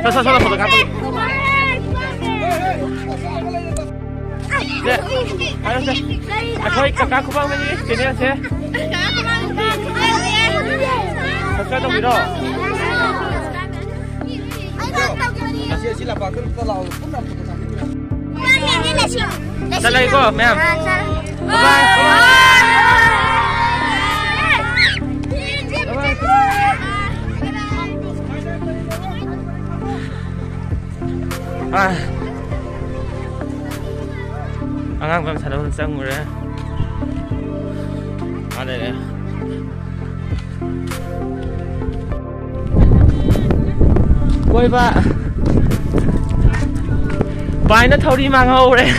서서 서서 가고. 네, 알았어. 저희 갖고 가면 이 되네요, 젓갈 좀 밀어. 잘라 이거, 맴. 안강밤 사람은 쌍물에. 네네. Quay ba bài nó thâu đi mang hâu đấy.